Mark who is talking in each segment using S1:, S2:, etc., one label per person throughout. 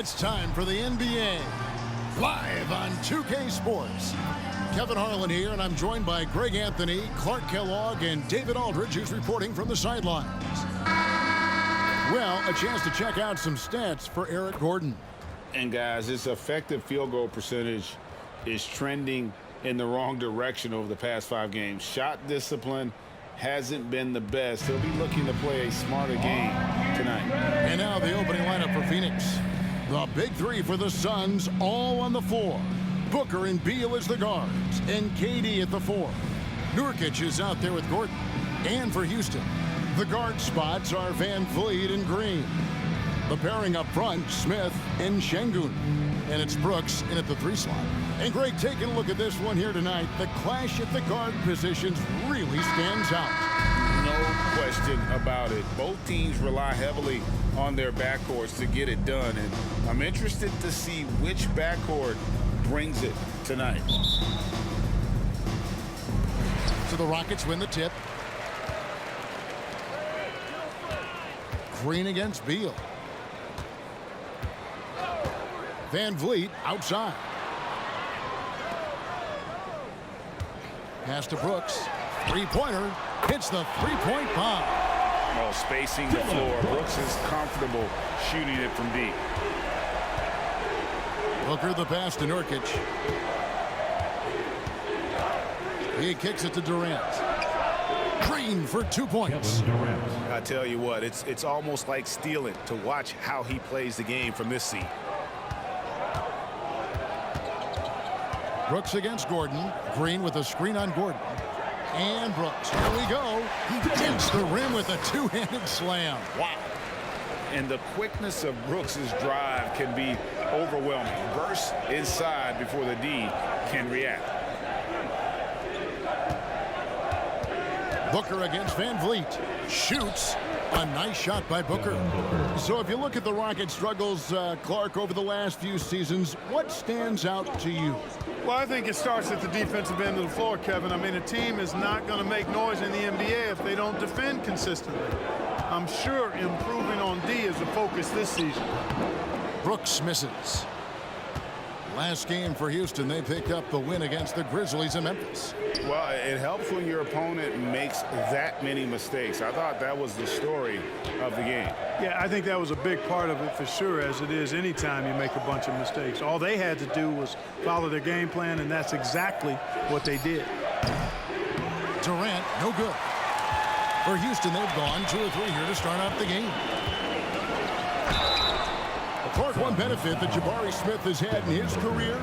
S1: It's time for the NBA, live on 2K Sports. Kevin Harlan here, and I'm joined by Greg Anthony, Clark Kellogg, and David Aldridge, who's reporting from the sidelines. Well, a chance to check out some stats for Eric Gordon.
S2: And guys, his effective field goal percentage is trending in the wrong direction over the past 5 games. Shot discipline hasn't been the best. He'll be looking to play a smarter game tonight.
S1: And now the opening lineup for Phoenix. The big three for the Suns, all on the floor. Booker and Beal as the guards, and KD at the 4. Nurkic is out there with Gordon. And for Houston, the guard spots are Van Vliet and Green. The pairing up front, Smith and Şengün. And it's Brooks in at the 3 slot. And Greg, taking a look at this one here tonight, the clash at the guard positions really stands out.
S2: No question about it. Both teams rely heavily on their backcourts to get it done. And I'm interested to see which backcourt brings it tonight.
S1: So the Rockets win the tip. Green against Beal. Van Vliet outside. Pass to Brooks. Three-pointer. Hits the three-point bomb.
S2: Oh, spacing the floor. Brooks is comfortable shooting it from deep.
S1: Booker the pass to Nurkic. He kicks it to Durant. Green for 2 points.
S3: I tell you what, it's almost like stealing to watch how he plays the game from this seat.
S1: Brooks against Gordon. Green with a screen on Gordon. And Brooks, here we go. He hits the rim with a two-handed slam. Wow.
S2: And the quickness of Brooks's drive can be overwhelming. Burst inside before the D can react.
S1: Booker against Van Vliet. Shoots. A nice shot by Booker. So if you look at the Rockets' struggles, Clark, over the last few seasons, what stands out to you?
S4: Well, I think it starts at the defensive end of the floor, Kevin. I mean, a team is not going to make noise in the NBA if they don't defend consistently. I'm sure improving on D is a focus this season.
S1: Brooks misses. Last game for Houston, they picked up the win against the Grizzlies in Memphis.
S2: Well, it helps when your opponent makes that many mistakes. I thought that was the story of the game.
S4: Yeah, I think that was a big part of it for sure, as it is anytime you make a bunch of mistakes. All they had to do was follow their game plan, and that's exactly what they did.
S1: Durant, no good. For Houston, they've gone 2 or 3 here to start out the game. Clark, one benefit that Jabari Smith has had in his career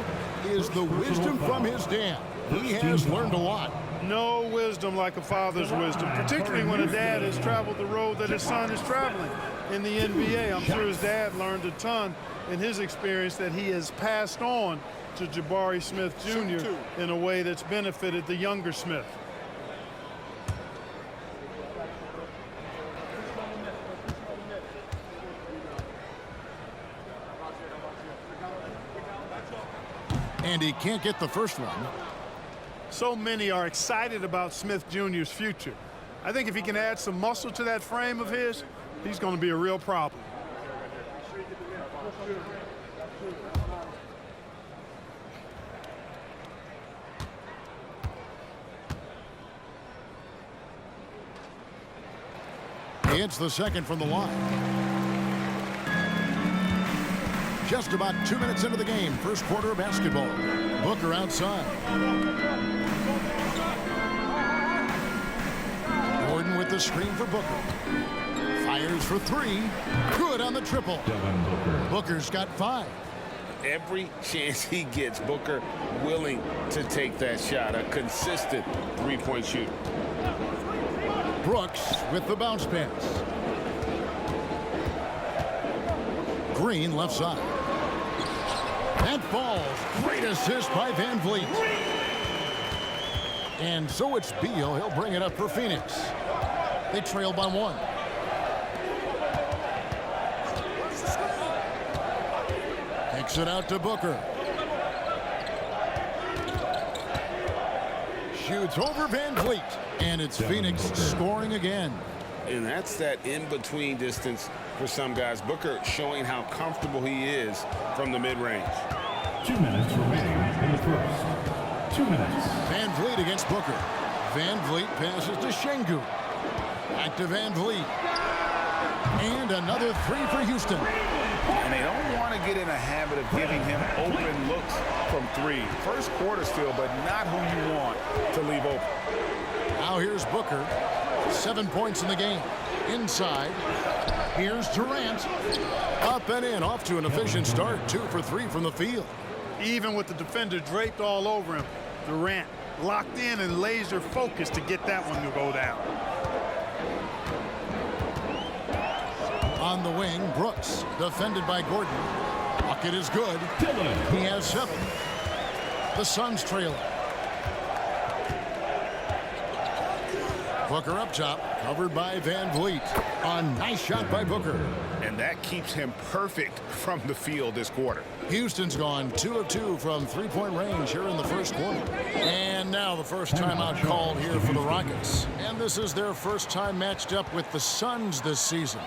S1: is the wisdom from his dad. He has learned a lot.
S4: No wisdom like a father's wisdom, particularly when a dad has traveled the road that his son is traveling in the NBA. I'm sure his dad learned a ton in his experience that he has passed on to Jabari Smith Jr. in a way that's benefited the younger Smith.
S1: And he can't get the first one.
S4: So many are excited about Smith Jr.'s future. I think if he can add some muscle to that frame of his, he's going to be a real problem.
S1: He hits the second from the line. Just about 2 minutes into the game, first quarter of basketball. Booker outside. Gordon with the screen for Booker. Fires for 3. Good on the triple. Booker's got 5.
S2: Every chance he gets, Booker willing to take that shot. A consistent three-point shooter.
S1: Brooks with the bounce pass. Green left side. That falls. Great assist by Van Vliet. And so it's Beal. He'll bring it up for Phoenix. They trail by 1. Kicks it out to Booker. Shoots over Van Vliet. And it's Phoenix scoring again.
S2: And that's that in-between distance for some guys. Booker showing how comfortable he is from the mid-range.
S5: 2 minutes remaining in the first. 2 minutes.
S1: Van Vliet against Booker. Van Vliet passes to Şengün. Back to Van Vliet. And another three for Houston.
S2: And they don't want to get in a habit of giving him open looks from three. First quarter still, but not who you want to leave open.
S1: Now here's Booker. 7 points in the game. Inside. Here's Durant. Up and in. Off to an efficient start. 2 for 3 from the field.
S4: Even with the defender draped all over him, Durant locked in and laser focused to get that one to go down.
S1: On the wing, Brooks, defended by Gordon. Bucket is good. He has 7. The Suns trail. Booker up top, covered by Van Vliet. A nice shot by Booker.
S2: And that keeps him perfect from the field this quarter.
S1: Houston's gone 2 of 2 from three-point range here in the first quarter. And now the first timeout called here for the Rockets. And this is their first time matched up with the Suns this season.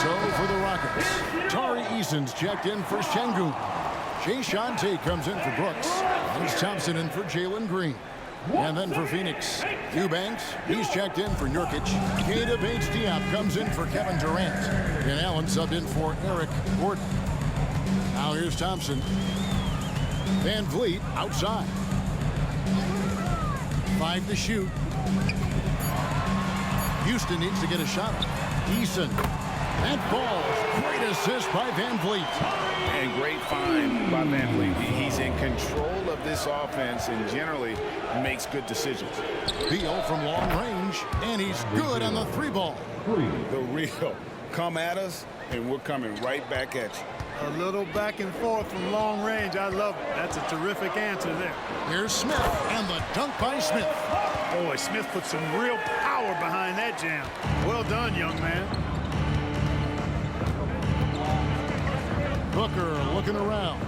S1: So for the Rockets, Tari Eason's checked in for Şengün. Jae'Sean Tate comes in for Brooks. There's Thompson in for Jalen Green. And then for Phoenix, Eubanks, he's checked in for Nurkic. Keita Bates-Diop comes in for Kevin Durant. And Allen subbed in for Eric Gordon. Now here's Thompson. Van Vliet outside. 5 to shoot. Houston needs to get a shot. Eason. That ball. Great assist by Van Vliet.
S2: And great find by Van Vliet. He's in control of this offense and generally makes good decisions.
S1: Beal from long range, and he's good on the 3-ball.
S2: The real. Come at us, and we're coming right back at you.
S4: A little back and forth from long range. I love it. That's a terrific answer there.
S1: Here's Smith, and the dunk by Smith.
S4: Boy, Smith put some real power behind that jam. Well done, young man.
S1: Booker looking around.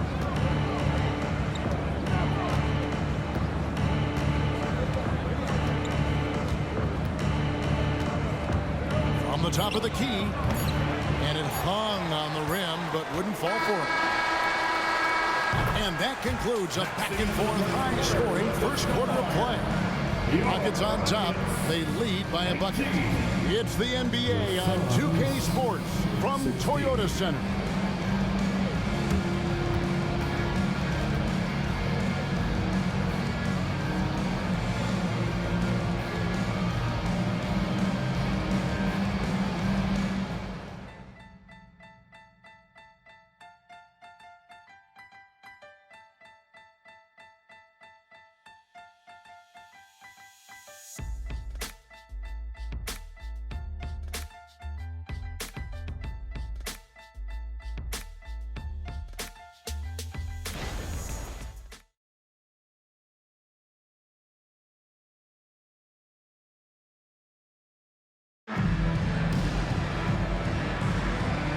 S1: From the top of the key. And it hung on the rim, but wouldn't fall for it. And that concludes a back-and-forth high-scoring first quarter of play. Rockets on top. They lead by a bucket. It's the NBA on 2K Sports from Toyota Center.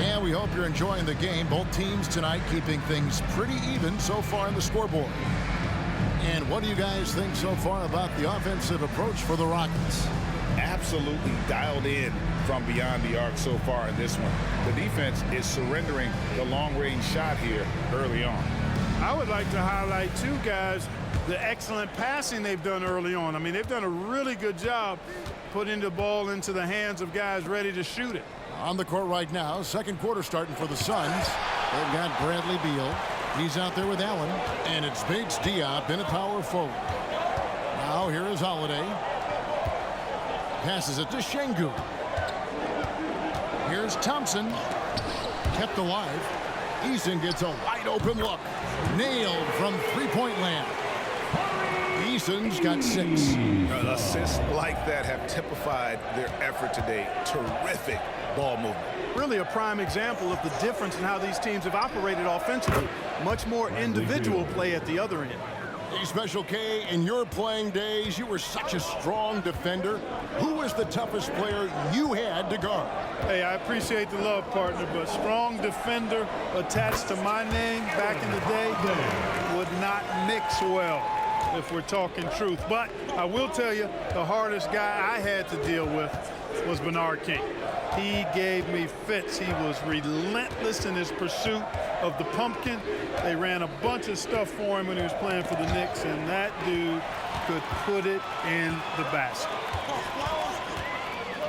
S1: And we hope you're enjoying the game. Both teams tonight keeping things pretty even so far on the scoreboard. And what do you guys think so far about the offensive approach for the Rockets?
S2: Absolutely dialed in from beyond the arc so far in this one. The defense is surrendering the long-range shot here early on.
S4: I would like to highlight, too, guys, the excellent passing they've done early on. I mean, they've done a really good job putting the ball into the hands of guys ready to shoot it.
S1: On the court right now, second quarter starting for the Suns. They've got Bradley Beal. He's out there with Allen. And it's Bates-Diop in a power forward. Now here is Holiday. Passes it to Şengün. Here's Thompson. Kept alive. Eason gets a wide open look. Nailed from three-point land. Eason's got 6.
S3: Assists like that have typified their effort today. Terrific ball movement.
S4: Really a prime example of the difference in how these teams have operated offensively. Much more individual play at the other end.
S1: Hey, Special K, in your playing days, you were such a strong defender. Who was the toughest player you had to guard?
S4: Hey, I appreciate the love, partner, but strong defender attached to my name back in the day would not mix well. if we're talking truth. But I will tell you, the hardest guy I had to deal with was Bernard King. He gave me fits. He was relentless in his pursuit of the pumpkin. They ran a bunch of stuff for him when he was playing for the Knicks, and that dude could put it in the basket.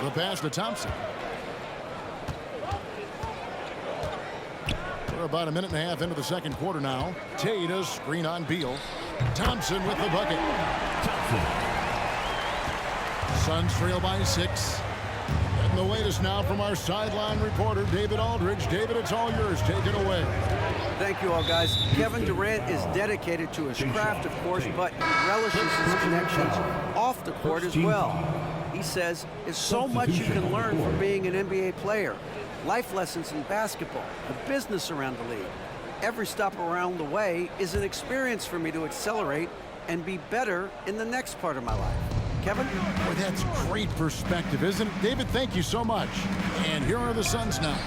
S1: The pass to Thompson. We're about a minute and a half into the second quarter now. Tate a screen on Beal. Thompson with the bucket. Suns trail by 6. And the latest now from our sideline reporter, David Aldridge. David, it's all yours. Take it away.
S6: Thank you all, guys. Kevin Durant is dedicated to his craft, of course, but he relishes his connections off the court as well. He says there's so much you can learn from being an NBA player. Life lessons in basketball, the business around the league. Every stop around the way is an experience for me to accelerate and be better in the next part of my life. Kevin?
S1: Boy, that's great perspective, isn't it? David, thank you so much. And here are the Suns now.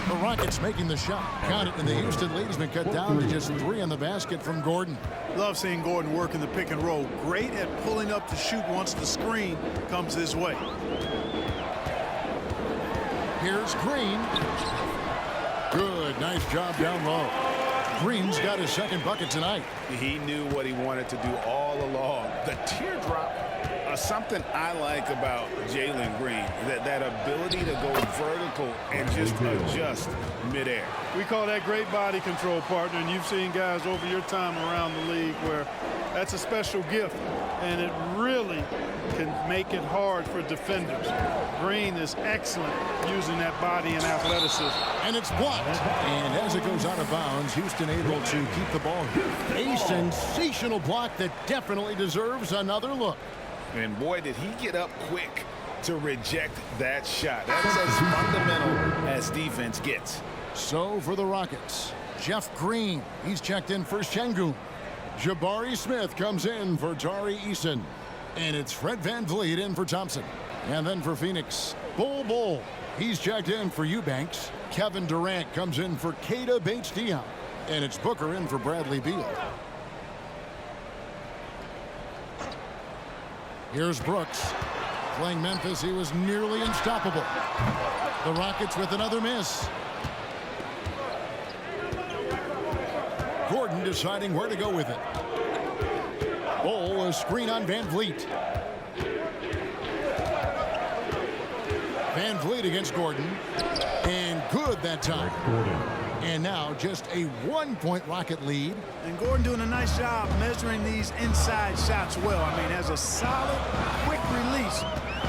S1: The Rockets making the shot. Count it, and the Houston lead has been cut down to just 3 on the basket from Gordon.
S4: Love seeing Gordon work in the pick and roll. Great at pulling up to shoot once the screen comes his way.
S1: Here's Green. Good, nice job down low. Green's got his second bucket tonight.
S2: He knew what he wanted to do all along. The teardrop, something I like about Jalen Green, that ability to go vertical and just adjust midair.
S4: We call that great body control, partner, and you've seen guys over your time around the league where that's a special gift, and it really can make it hard for defenders. Green is excellent using that body and athleticism.
S1: And it's blocked. And as it goes out of bounds, Houston able to keep the ball here. A sensational block that definitely deserves another look.
S2: And boy, did he get up quick to reject that shot. That's as fundamental as defense gets.
S1: So for the Rockets, Jeff Green, he's checked in for Şengün. Jabari Smith comes in for Tari Eason. And it's Fred VanVleet in for Thompson. And then for Phoenix, Bol, he's checked in for Eubanks. Kevin Durant comes in for Keita Bates-Diop. And it's Booker in for Bradley Beal. Here's Brooks. Playing Memphis, he was nearly unstoppable. The Rockets with another miss. Gordon deciding where to go with it. Bol, a screen on VanVleet. VanVleet against Gordon. And good that time. And now just a 1-point Rocket lead.
S4: And Gordon doing a nice job measuring these inside shots well. I mean, has a solid, quick release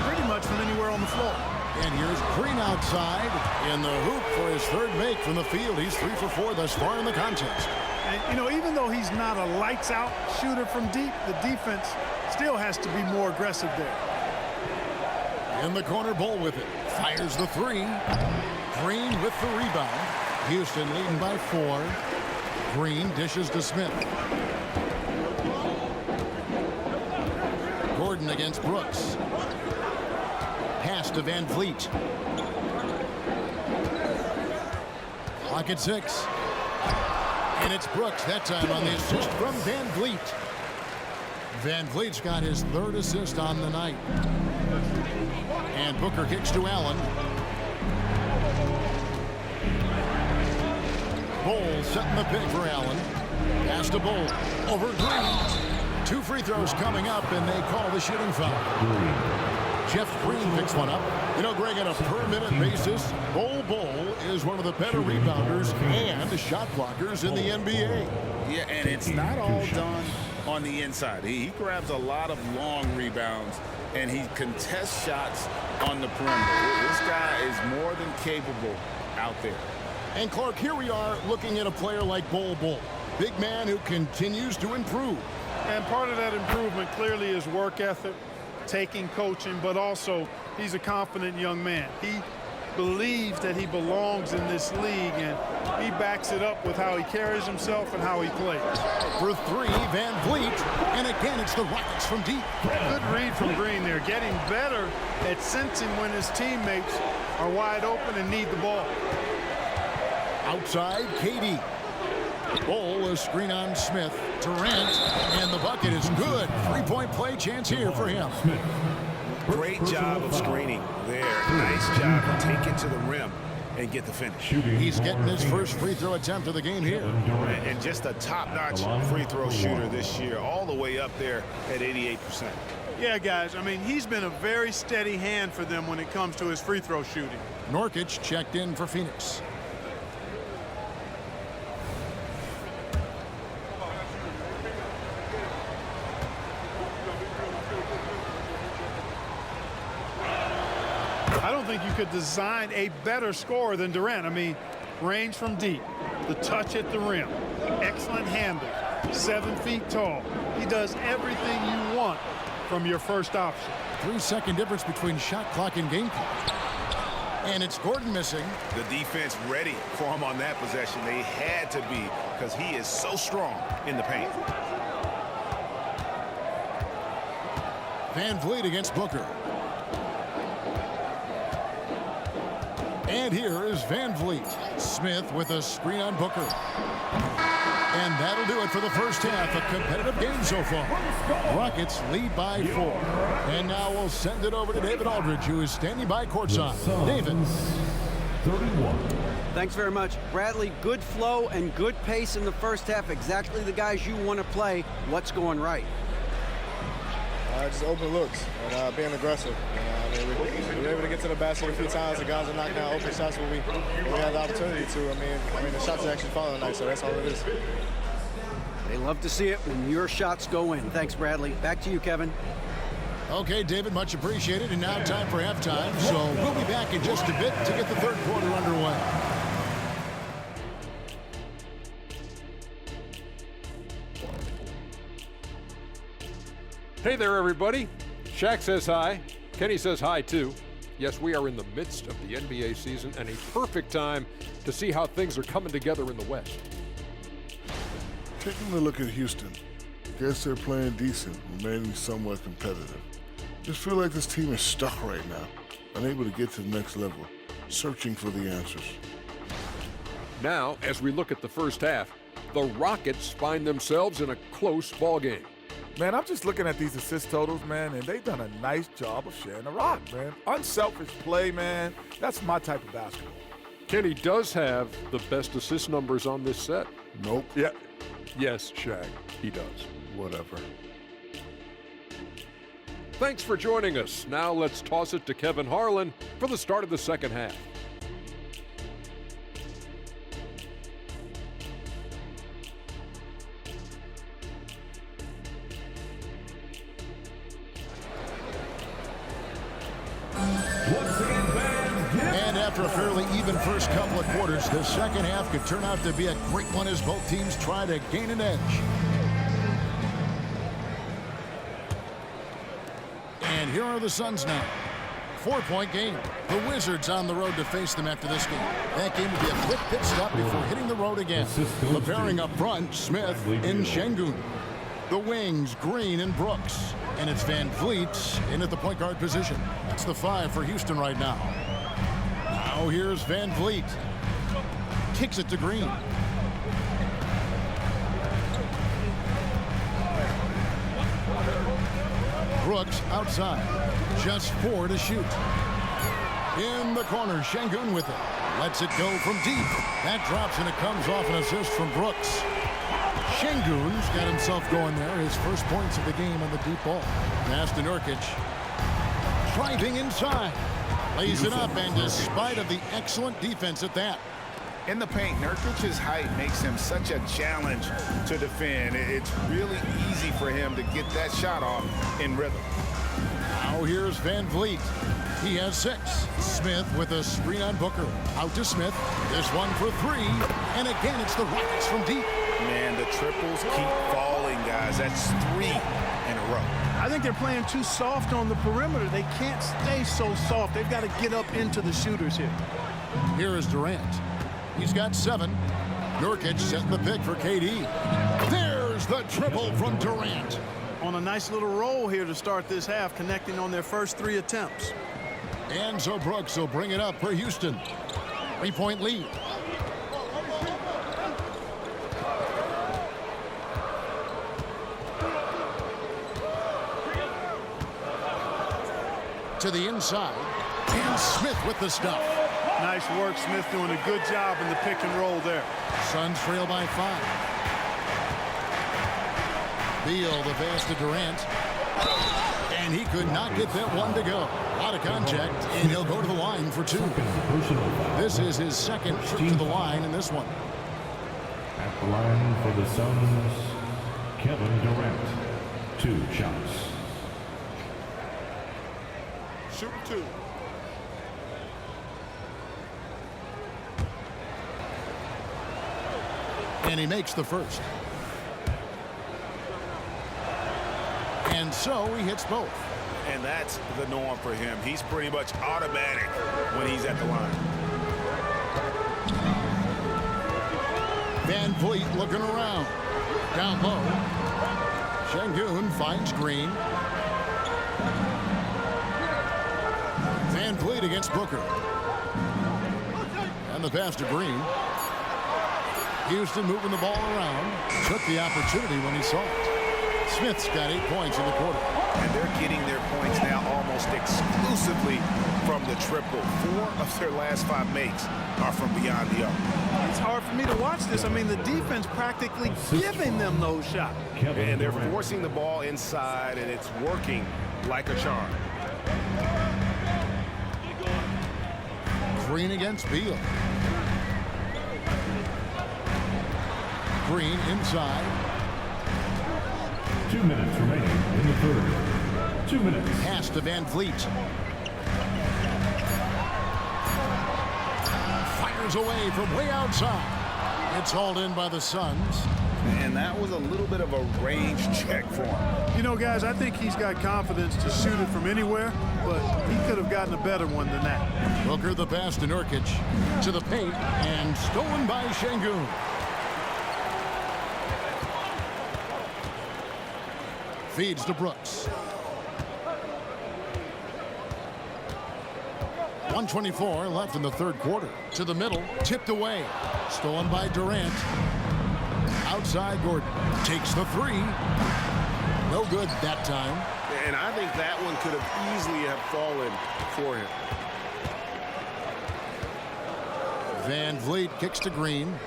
S4: pretty much from anywhere on the floor.
S1: And here's Green outside in the hoop for his third make from the field. He's 3 for 4 thus far in the contest.
S4: And, you know, even though he's not a lights-out shooter from deep, the defense still has to be more aggressive there.
S1: In the corner, Bol with it. Fires the 3. Green with the rebound. Houston leading by 4. Green dishes to Smith. Gordon against Brooks. Pass to VanVleet. Clock at 6. And it's Brooks that time on the assist from VanVleet. VanVleet's got his 3rd assist on the night. And Booker kicks to Allen. Bol setting the pick for Allen. Pass to Bol. Over Green. 2 free throws coming up, and they call the shooting foul. Jeff Green picks one up. You know, Greg, on a per-minute basis, Bol is one of the better rebounders and shot blockers in the NBA.
S2: Yeah, and it's not all done on the inside. He grabs a lot of long rebounds, and he contests shots on the perimeter. This guy is more than capable out there.
S1: And Clark, here we are looking at a player like Bol. Big man who continues to improve.
S4: And part of that improvement clearly is work ethic, taking coaching, but also he's a confident young man. He believes that he belongs in this league, and he backs it up with how he carries himself and how he plays.
S1: For 3, VanVleet, and again it's the Rockets from deep.
S4: Good read from Green there, getting better at sensing when his teammates are wide open and need the ball.
S1: Outside, KD. Bol, a screen on Smith. Durant, and the bucket is good. Three-point play chance here for him.
S3: Great job of screening there. Nice job to take it to the rim and get the finish.
S1: He's getting his first free throw attempt of the game here.
S3: And just a top-notch free throw shooter this year, all the way up there at 88%.
S4: Yeah, guys, I mean, he's been a very steady hand for them when it comes to his free throw shooting.
S1: Nurkic checked in for Phoenix.
S4: I don't think you could design a better scorer than Durant. I mean, range from deep, the touch at the rim, excellent handle, 7 feet tall. He does everything you want from your first option.
S1: 3-second difference between shot clock and game clock. And it's Gordon missing.
S3: The defense ready for him on that possession. They had to be, because he is so strong in the paint.
S1: Van Vliet against Booker. And here is Van Vliet. Smith with a screen on Booker. And that'll do it for the first half. A competitive game so far. Rockets lead by 4. And now we'll send it over to David Aldridge, who is standing by courtside. David.
S5: 31.
S6: Thanks very much. Bradley, good flow and good pace in the first half. Exactly the guys you want to play. What's going right?
S7: Just open looks and being aggressive. I mean, we were able to get to the basket a few times. The guys are knocking out open shots when we had the opportunity to. I mean, the shots are actually falling tonight, so that's all it is.
S6: They love to see it when your shots go in. Thanks, Bradley. Back to you, Kevin.
S1: Okay, David, much appreciated. And now time for halftime. So we'll be back in just a bit to get the third quarter underway.
S8: Hey there, everybody. Shaq says hi. Kenny says hi, too. Yes, we are in the midst of the NBA season and a perfect time to see how things are coming together in the West.
S9: Taking a look at Houston, guess they're playing decent, remaining somewhat competitive. Just feel like this team is stuck right now, unable to get to the next level, searching for the answers.
S8: Now, as we look at the first half, the Rockets find themselves in a close ball game.
S10: Man, I'm just looking at these assist totals, man, and they've done a nice job of sharing the rock, man. Unselfish play, man. That's my type of basketball.
S8: Kenny does have the best assist numbers on this set.
S9: Nope.
S8: Yeah. Yes, Shaq, he does.
S9: Whatever.
S8: Thanks for joining us. Now let's toss it to Kevin Harlan for the start of the second half.
S1: And after a fairly even first couple of quarters, the second half could turn out to be a great one as both teams try to gain an edge. And here are the Suns now. 4-point game. The Wizards on the road to face them after this game. That game will be a quick pit stop before hitting the road again. The pairing up front, Smith and Şengün. The wings, Green and Brooks. And it's Van Vliet in at the point guard position. That's the 5 for Houston right now. Now here's Van Vliet. Kicks it to Green. Brooks outside. Just 4 to shoot. In the corner, Şengün with it. Lets it go from deep. That drops and it comes off an assist from Brooks. Şengün's got himself going there. His first points of the game on the deep ball. Pass to Nurkic. Driving inside. Lays it up, and despite of the excellent defense at that.
S2: In the paint, Nurkic's height makes him such a challenge to defend. It's really easy for him to get that shot off in rhythm.
S1: Now here's Van Vliet. He has 6. Smith with a screen on Booker. Out to Smith. This one for 3. And again, it's the Rockets from deep.
S3: Man, the triples keep falling, guys. That's 3 in a row.
S4: I think they're playing too soft on the perimeter. They can't stay so soft. They've got to get up into the shooters here.
S1: Here is Durant. He's got 7. Nurkic setting the pick for KD. There's the triple from Durant.
S4: On a nice little roll here to start this half, connecting on their first 3 attempts.
S1: And so Brooks will bring it up for Houston. 3-point lead. to the inside. And Smith with the stuff.
S4: Nice work, Smith doing a good job in the pick and roll there.
S1: Suns trail by 5. Beal the pass to Durant. And he could not get that one to go. Out of contact, and he'll go to the line for 2. This is his second trip to the line in this one.
S5: At the line for the Suns, Kevin Durant. 2 shots.
S2: Shoot 2.
S1: And he makes the first. And so he hits both.
S3: And that's the norm for him. He's pretty much automatic when he's at the line.
S1: Van Vliet looking around. Down low. Şengün finds Green. Van Vliet against Booker. And the pass to Green. Houston moving the ball around. Took the opportunity when he saw it. Smith's got 8 points in the quarter.
S3: And they're getting their points now almost exclusively from the triple. 4 of their last 5 makes are from beyond the arc.
S4: It's hard for me to watch this. I mean, the defense practically giving them those shots.
S3: And they're forcing the ball inside, and it's working like a charm.
S1: Green against Beal. Green inside.
S5: 2 minutes remaining in the third. 2 minutes.
S1: Pass to Van Vliet. Fires away from way outside. It's hauled in by the Suns.
S3: And that was a little bit of a range check for him.
S4: You know, guys, I think he's got confidence to shoot it from anywhere, but he could have gotten a better one than that.
S1: Booker the pass to Nurkic. To the paint and stolen by Şengün. Feeds to Brooks. 1:24 left in the third quarter. To the middle, tipped away. Stolen by Durant. Outside, Gordon takes the 3. No good that time.
S3: And I think that one could have easily have fallen for him.
S1: Van Vliet kicks to Green.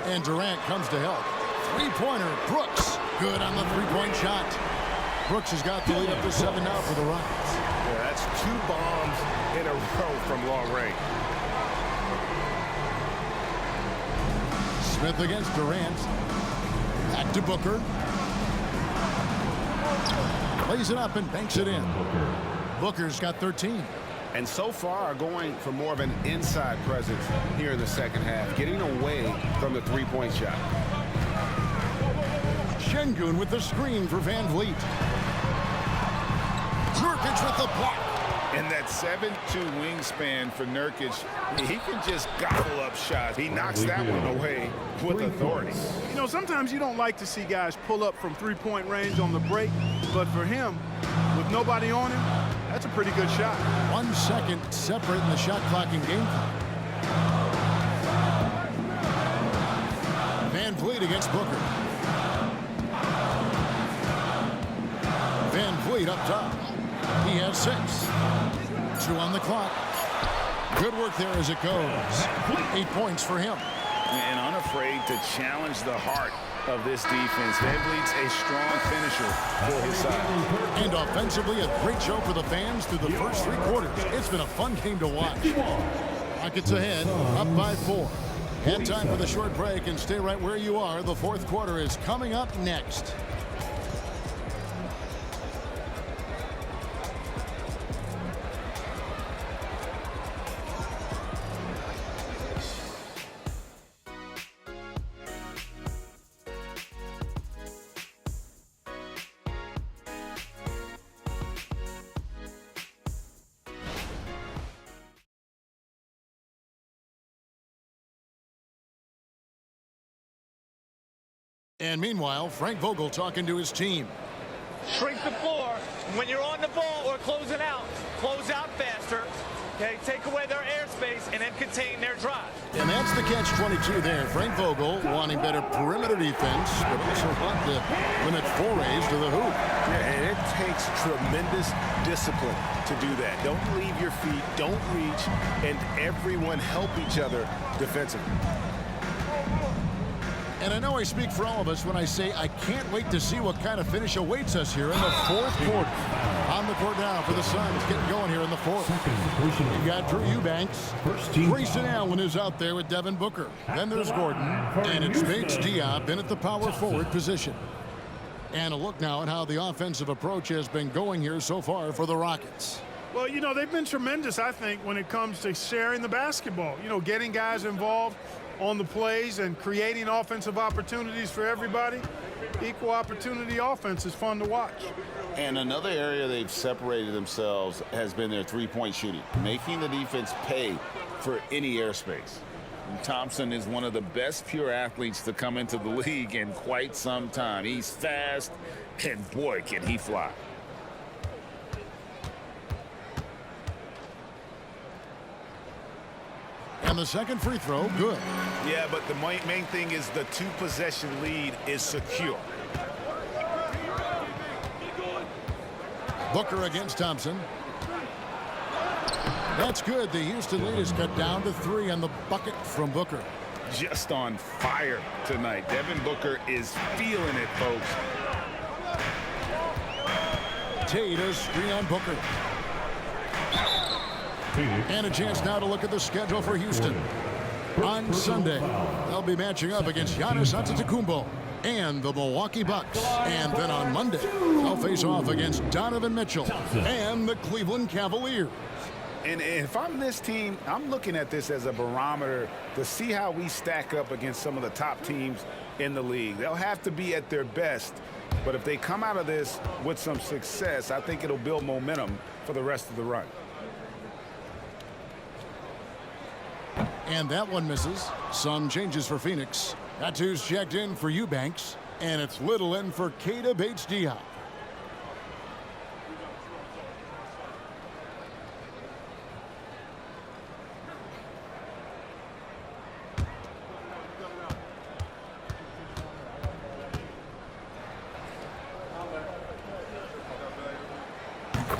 S1: And Durant comes to help. 3-pointer, Brooks. Good on the 3-point shot. Brooks has got the lead up to 7 now for the Rockets.
S3: Yeah, that's 2 bombs in a row from long range.
S1: Smith against Durant. Back to Booker. Lays it up and banks it in. Booker's got 13.
S3: And so far are going for more of an inside presence here in the second half, getting away from the 3-point shot.
S1: Şengün with the screen for Van Vliet. Nurkic with the block.
S2: And that 7'2" wingspan for Nurkic, he can just gobble up shots. He knocks that one away with authority.
S4: You know, sometimes you don't like to see guys pull up from 3-point range on the break, but for him, with nobody on him, that's a pretty good shot.
S1: 1 second separating the shot clock and game clock. Van Vliet against Booker. Van Vliet up top. He has 6. 2 on the clock. Good work there as it goes. 8 points for him.
S2: And unafraid to challenge the heart of this defense. Van Vliet's a strong finisher for his side.
S1: And offensively, a great show for the fans through the first 3 quarters. It's been a fun game to watch. Rockets ahead, up by 4. And time for the short break, and stay right where you are. The fourth quarter is coming up next. And meanwhile, Frank Vogel talking to his team.
S11: Shrink the floor. When you're on the ball or closing out, close out faster. Okay, take away their airspace and then contain their drive.
S1: And that's the catch-22 there. Frank Vogel wanting better perimeter defense, but also want to limit forays to the hoop.
S3: Yeah, and it takes tremendous discipline to do that. Don't leave your feet, don't reach, and everyone help each other defensively.
S1: And I know I speak for all of us when I say I can't wait to see what kind of finish awaits us here in the fourth quarter. On the court now for the Suns, getting going here in the fourth. You got Drew Eubanks. Grayson Allen is out there with Devin Booker. Then there's Gordon. And it's Bates Diop in at the power forward position. And a look now at how the offensive approach has been going here so far for the Rockets.
S4: Well, you know, they've been tremendous, I think, when it comes to sharing the basketball. You know, getting guys involved on the plays and creating offensive opportunities for everybody. Equal opportunity offense is fun to watch.
S2: And another area they've separated themselves has been their three-point shooting, making the defense pay for any airspace. And Thompson is one of the best pure athletes to come into the league in quite some time. He's fast, and boy, can he fly.
S1: And the second free throw, good.
S3: Yeah, but the main thing is the two-possession lead is secure.
S1: Booker against Thompson. That's good. The Houston lead is cut down to 3 on the bucket from Booker.
S2: Just on fire tonight. Devin Booker is feeling it, folks.
S1: Tate a screen on Booker. And a chance now to look at the schedule for Houston. On Sunday, they'll be matching up against Giannis Antetokounmpo and the Milwaukee Bucks. And then on Monday, they'll face off against Donovan Mitchell and the Cleveland Cavaliers.
S2: And if I'm this team, I'm looking at this as a barometer to see how we stack up against some of the top teams in the league. They'll have to be at their best, but if they come out of this with some success, I think it'll build momentum for the rest of the run.
S1: And that one misses. Some changes for Phoenix. That's checked in for Eubanks. And it's Little in for Keita Bates-Diop.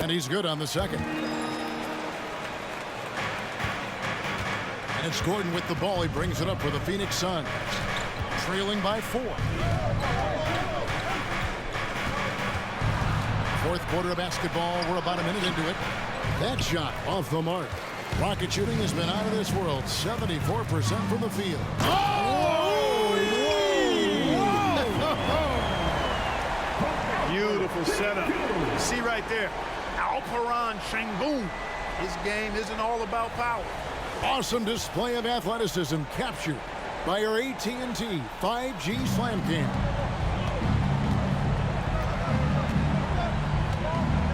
S1: And he's good on the second. And it's Gordon with the ball. He brings it up for the Phoenix Suns. Trailing by 4. Fourth quarter of basketball. We're about a minute into it. That shot off the mark. Rocket shooting has been out of this world. 74% from the field. Oh!
S4: Beautiful setup. See right there. Alperen Sengun. His game isn't all about power.
S1: Awesome display of athleticism captured by our AT&T 5G Slam Cam.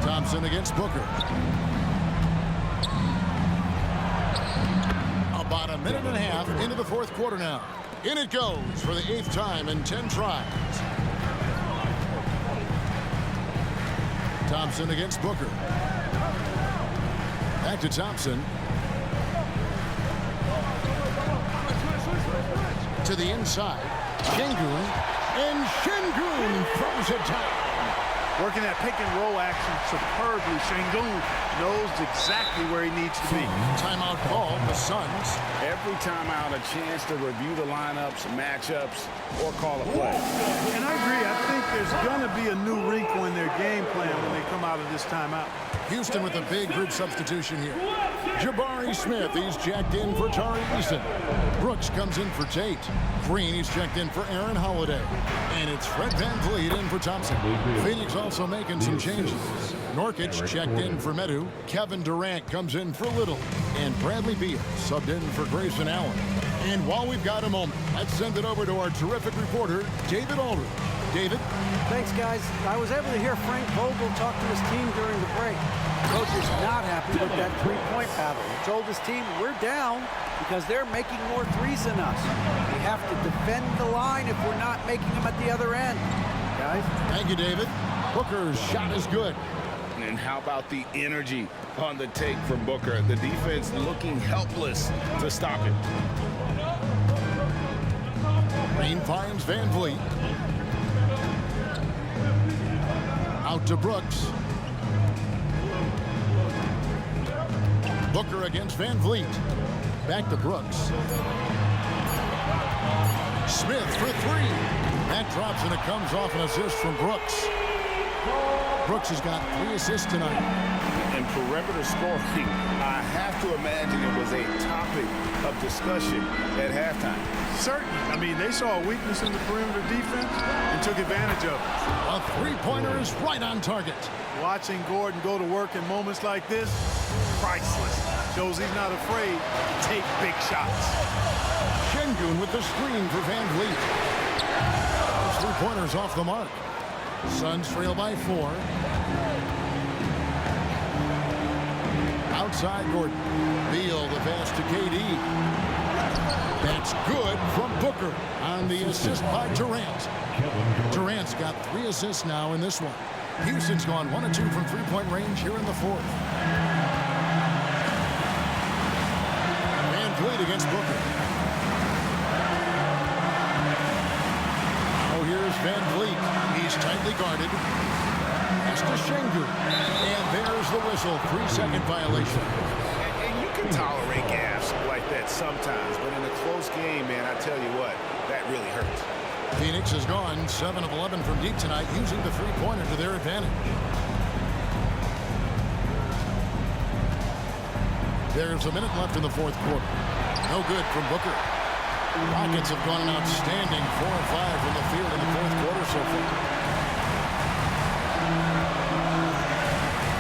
S1: Thompson against Booker. About a minute and a half into the fourth quarter now. In it goes for the 8th time in 10 tries. Thompson against Booker. Back to Thompson. To the inside. Sengun. And Sengun throws it down.
S4: Working that pick and roll action superbly. Sengun knows exactly where he needs to be.
S1: Timeout call, the Suns.
S2: Every timeout, a chance to review the lineups, matchups, or call a play.
S4: And I agree. I think there's going to be a new wrinkle in their game plan when they come out of this timeout.
S1: Houston with a big group substitution here. Jabari Smith, he's checked in for Tari Eason. Brooks comes in for Tate. Green, he's checked in for Aaron Holiday. And it's Fred VanVleet in for Thompson. Phoenix also making some changes. Nurkic checked in for Medu. Kevin Durant comes in for Little. And Bradley Beal subbed in for Grayson Allen. And while we've got a moment, let's send it over to our terrific reporter, David Aldridge. David?
S6: Thanks, guys. I was able to hear Frank Vogel talk to his team during the break. Coach is not happy with that three-point battle. He told his team, we're down because they're making more threes than us. We have to defend the line if we're not making them at the other end. Guys?
S1: Thank you, David. Booker's shot is good.
S2: And how about the energy on the take from Booker? The defense looking helpless to stop it.
S1: Green finds Van Vliet. Out to Brooks. Booker against Van Vliet. Back to Brooks. Smith for three. That drops and it comes off an assist from Brooks. Brooks has got 3 assists tonight.
S2: And perimeter scoring, I have to imagine it was a topic of discussion at halftime.
S4: Certainly. I mean, they saw a weakness in the perimeter defense and took advantage of it.
S1: A three-pointer is right on target.
S4: Watching Gordon go to work in moments like this, priceless. Shows he's not afraid to take big shots.
S1: Şengün with the screen for Van Vliet. Those 3-pointers off the mark. Suns trail by 4. Outside Gordon. Beal the pass to KD. That's good from Booker on the assist by Durant. Durant's got 3 assists now in this one. Houston's gone 1 of 2 from 3-point range here in the 4th. Van Vliet against Booker. Oh, here's Van Vliet. He's tightly guarded. That's to Şengün. And there's the whistle. 3-second violation.
S2: And you can tolerate gaffes like that sometimes, but in a close game, man, I tell you what, that really hurts.
S1: Phoenix has gone 7 of 11 from deep tonight, using the 3-pointer to their advantage. There's a minute left in the 4th quarter. No good from Booker. Rockets have gone an outstanding 4 of 5 from the field in the 4th quarter so far.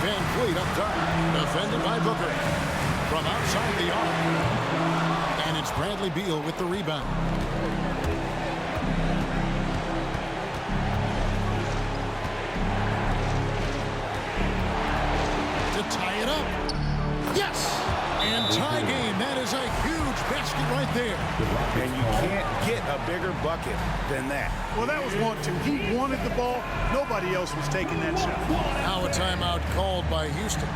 S1: Van Vliet up top, defended by Booker. From outside the arc. And it's Bradley Beal with the rebound. To tie it up. Yes! And tie game. That is a huge basket right there.
S2: And you can't get a bigger bucket than that.
S4: Well, that was 1-2. He wanted the ball. Nobody else was taking that shot.
S1: Now a timeout called by Houston.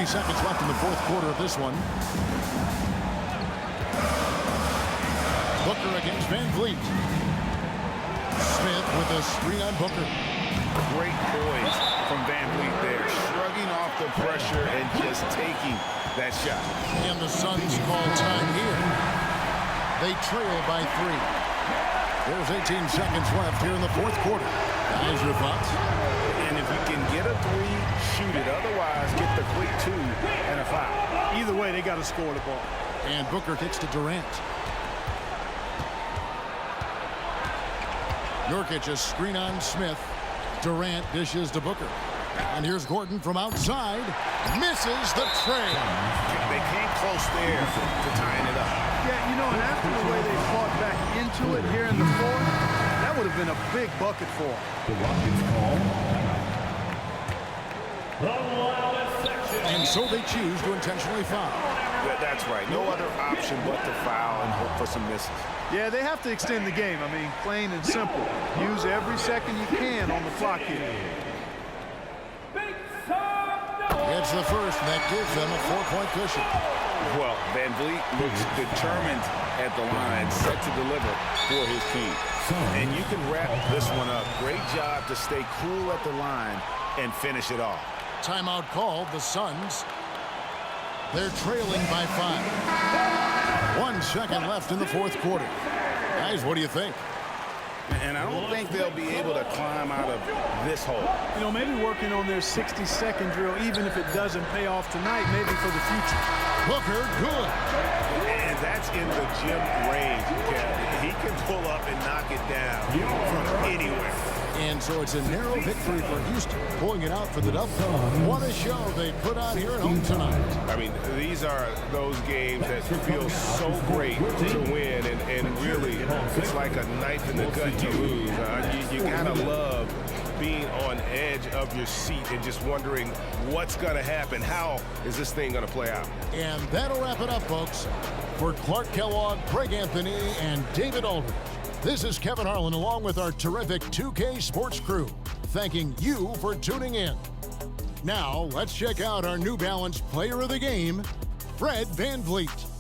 S1: Seconds left in the 4th quarter of this one. Booker against Van Vliet. Smith with a screen on Booker.
S2: Great poise from Van Vliet there, shrugging off the pressure and just taking that shot.
S1: And the Suns call time here. They trail by 3. There's 18 seconds left here in the 4th quarter. Guys, your thoughts?
S2: And if you can get a 3, shoot it. Otherwise, get the quick 2 and a foul.
S4: Either way, they got to score the ball.
S1: And Booker kicks to Durant. Nurkic a screen on Smith. Durant dishes to Booker. And here's Gordon from outside. Misses the tray.
S2: They came close there to tying it up.
S4: Yeah, you know, and after the way they fought back into it here in the 4th, that would have been a big bucket for them.
S5: The Rockets call.
S1: And so they choose to intentionally foul.
S2: That's right. No other option but to foul and hope for some misses.
S4: Yeah, they have to extend the game. I mean, plain and simple. Use every second you can on the clock here.
S1: It's the first, and that gives them a 4-point cushion.
S2: Well, Van Vliet looks determined at the line, set to deliver for his team. And you can wrap this one up. Great job to stay cool at the line and finish it off.
S1: Timeout called. The Suns. They're trailing by 5. 1 second left in the 4th quarter. Guys, what do you think?
S2: And I don't think they'll be able to climb out of this hole.
S4: You know, maybe working on their 60-second drill, even if it doesn't pay off tonight, maybe for the future.
S1: Booker, good.
S2: And that's in the gym range, Kevin. He can pull up and knock it down from anywhere.
S1: And so it's a narrow victory for Houston, pulling it out for the double. What a show they put on here at home tonight.
S2: I mean, these are those games that feel so great to win, and really, it's like a knife in the gut to lose. You gotta love
S3: being on edge of your seat and just wondering what's going to happen. How is this thing going to play out?
S1: And that'll wrap it up, folks. For Clark Kellogg, Greg Anthony, and David Aldridge, this is Kevin Harlan along with our terrific 2K Sports crew, thanking you for tuning in. Now, let's check out our New Balance Player of the Game, Fred VanVleet.